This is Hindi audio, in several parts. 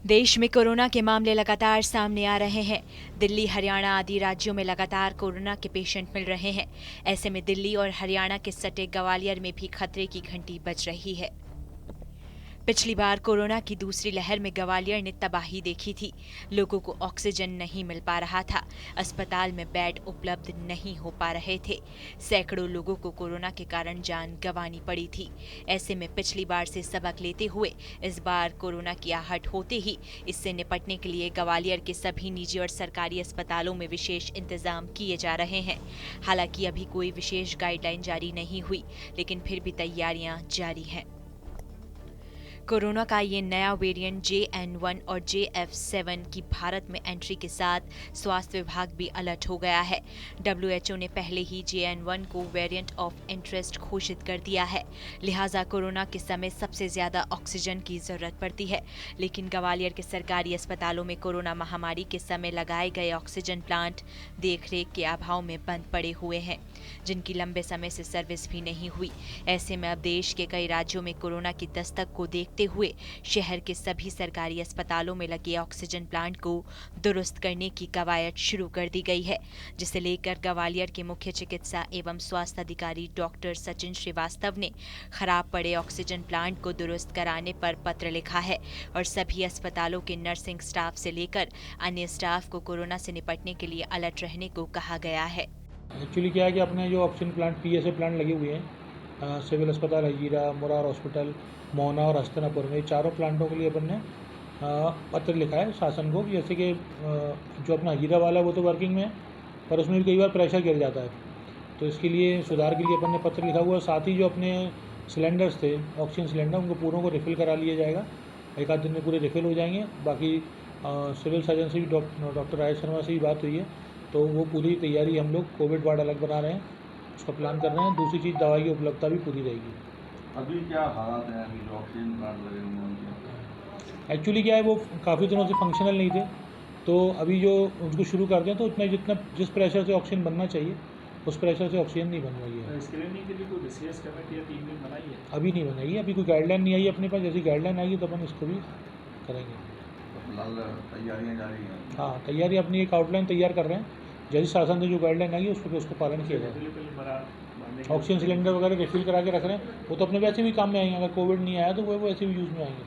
देश में कोरोना के मामले लगातार सामने आ रहे हैं। दिल्ली, हरियाणा आदि राज्यों में लगातार कोरोना के पेशेंट मिल रहे हैं। ऐसे में दिल्ली और हरियाणा के सटे ग्वालियर में भी खतरे की घंटी बज रही है। पिछली बार कोरोना की दूसरी लहर में ग्वालियर ने तबाही देखी थी। लोगों को ऑक्सीजन नहीं मिल पा रहा था, अस्पताल में बेड उपलब्ध नहीं हो पा रहे थे। सैकड़ों लोगों को कोरोना के कारण जान गंवानी पड़ी थी। ऐसे में पिछली बार से सबक लेते हुए इस बार कोरोना की आहट होते ही इससे निपटने के लिए ग्वालियर के सभी निजी और सरकारी अस्पतालों में विशेष इंतजाम किए जा रहे हैं। हालांकि अभी कोई विशेष गाइडलाइन जारी नहीं हुई, लेकिन फिर भी तैयारियां जारी हैं। कोरोना का ये नया वेरिएंट JN1 और JF7 की भारत में एंट्री के साथ स्वास्थ्य विभाग भी अलर्ट हो गया है। WHO ने पहले ही JN1 को वेरिएंट ऑफ इंटरेस्ट घोषित कर दिया है। लिहाजा कोरोना के समय सबसे ज्यादा ऑक्सीजन की जरूरत पड़ती है। लेकिन ग्वालियर के सरकारी अस्पतालों में कोरोना महामारी के समय लगाए गए ऑक्सीजन प्लांट देखरेख के अभाव में बंद पड़े हुए हैं, जिनकी लंबे समय से सर्विस भी नहीं हुई। ऐसे में अब देश के कई राज्यों में कोरोना की दस्तक को देखते हुए शहर के सभी सरकारी अस्पतालों में लगे ऑक्सीजन प्लांट को दुरुस्त करने की कवायद शुरू कर दी गई है, जिसे लेकर ग्वालियर के मुख्य चिकित्सा एवं स्वास्थ्य अधिकारी डॉक्टर सचिन श्रीवास्तव ने खराब पड़े ऑक्सीजन प्लांट को दुरुस्त कराने पर पत्र लिखा है और सभी अस्पतालों के नर्सिंग स्टाफ से लेकर अन्य स्टाफ को कोरोना से निपटने के लिए अलर्ट रहने को कहा गया है। एक्चुअली क्या है कि अपने जो ऑक्सीजन प्लांट PSA प्लांट लगे हुए हैं सिविल अस्पताल हजीरा, मुरार हॉस्पिटल, मोहना और हस्तिनापुर में, चारों प्लांटों के लिए अपन ने पत्र लिखा है शासन को। जैसे कि जो अपना हजीरा वाला वो तो वर्किंग में है, पर उसमें भी कई बार प्रेशर गिर जाता है, तो इसके लिए सुधार के लिए अपन ने पत्र लिखा हुआ है। साथ ही जो अपने सिलेंडर्स थे, ऑक्सीजन सिलेंडर, उनको पूरों को रिफ़िल करा लिया जाएगा। एक आध दिन में पूरे रिफ़िल हो जाएंगे। बाकी सिविल सर्जन से भी डॉक्टर राजेश शर्मा से भी बात हुई है, तो वो पूरी तैयारी, हम लोग कोविड वार्ड अलग बना रहे हैं, उसका प्लान कर रहे हैं। दूसरी चीज़, दवाई की उपलब्धता भी पूरी रहेगी। अभी क्या हालात हैं अभी जो ऑक्सीजन प्लांट लगे हुए हैं उनके? एक्चुअली क्या है, वो काफ़ी दिनों से फंक्शनल नहीं थे, तो अभी जो उनको शुरू कर दें तो उतना जिस प्रेशर से ऑक्सीजन बनना चाहिए उस प्रेशर से ऑक्सीजन नहीं बन रही है। स्क्रीनिंग के लिए कोई विशेष कमेटी या टीम ने बनाई है? अभी नहीं बनाई, अभी कोई गाइडलाइन नहीं आई अपने पास। जैसी गाइडलाइन आएगी तो अपन इसको भी करेंगे। तो फिलहाल तैयारियाँ जारी हैं? हाँ, तैयारी अपनी एक आउटलाइन तैयार कर रहे हैं। जैसे शासन से जो गाइडलाइन आएगी उसको पालन किया जाए। ऑक्सीजन सिलेंडर वगैरह रिफिल करा के रख रहे हैं, वो तो अपने वैसे भी काम में आएंगे। अगर कोविड नहीं आया तो वो वैसे भी यूज़ में आएंगे,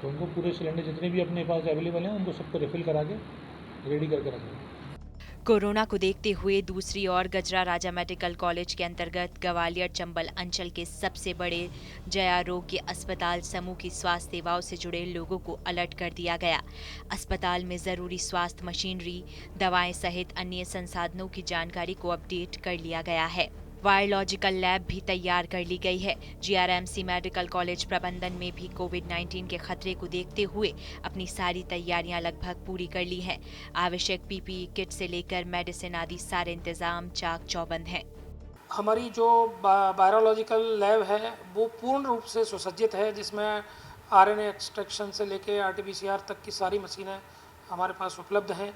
तो उनको पूरे सिलेंडर जितने भी अपने पास अवेलेबल हैं उनको सबको रिफिल करा के रेडी करके रख रहे हैं। कोरोना को देखते हुए दूसरी ओर गजरा राजा मेडिकल कॉलेज के अंतर्गत ग्वालियर चंबल अंचल के सबसे बड़े जयारोग्य अस्पताल समूह की स्वास्थ्य सेवाओं से जुड़े लोगों को अलर्ट कर दिया गया। अस्पताल में जरूरी स्वास्थ्य मशीनरी, दवाएं सहित अन्य संसाधनों की जानकारी को अपडेट कर लिया गया है। वायरोलॉजिकल लैब भी तैयार कर ली गई है। GRMC मेडिकल कॉलेज प्रबंधन में भी कोविड-19 के खतरे को देखते हुए अपनी सारी तैयारियां लगभग पूरी कर ली हैं। आवश्यक PPE किट से लेकर मेडिसिन आदि सारे इंतजाम चाक चौबंद हैं। हमारी जो वायरोलॉजिकल लैब है वो पूर्ण रूप से सुसज्जित है, जिसमें RNA एक्सट्रैक्शन से लेके RT-PCR तक की सारी मशीनें हमारे पास उपलब्ध हैं।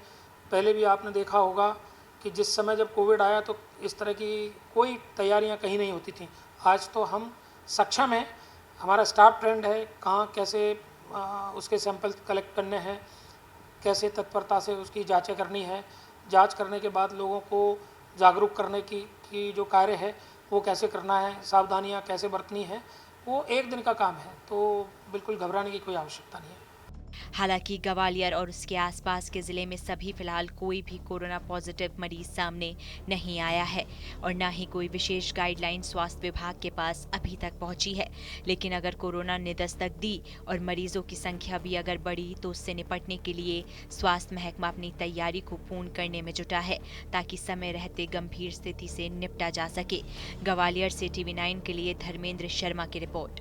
पहले भी आपने देखा होगा कि जिस समय जब कोविड आया तो इस तरह की कोई तैयारियां कहीं नहीं होती थी। आज तो हम सक्षम हैं, हमारा स्टाफ ट्रेंड है, कहाँ कैसे उसके सैंपल कलेक्ट करने हैं, कैसे तत्परता से उसकी जांचें करनी है, जांच करने के बाद लोगों को जागरूक करने की जो कार्य है वो कैसे करना है, सावधानियां कैसे बरतनी है, वो एक दिन का काम है, तो बिल्कुल घबराने की कोई आवश्यकता नहीं है। हालांकि ग्वालियर और उसके आसपास के जिले में सभी फिलहाल कोई भी कोरोना पॉजिटिव मरीज सामने नहीं आया है और न ही कोई विशेष गाइडलाइन स्वास्थ्य विभाग के पास अभी तक पहुंची है। लेकिन अगर कोरोना ने दस्तक दी और मरीजों की संख्या भी अगर बढ़ी तो उससे निपटने के लिए स्वास्थ्य महकमा अपनी तैयारी को पूर्ण करने में जुटा है, ताकि समय रहते गंभीर स्थिति से निपटा जा सके। ग्वालियर से TV9 के लिए धर्मेंद्र शर्मा की रिपोर्ट।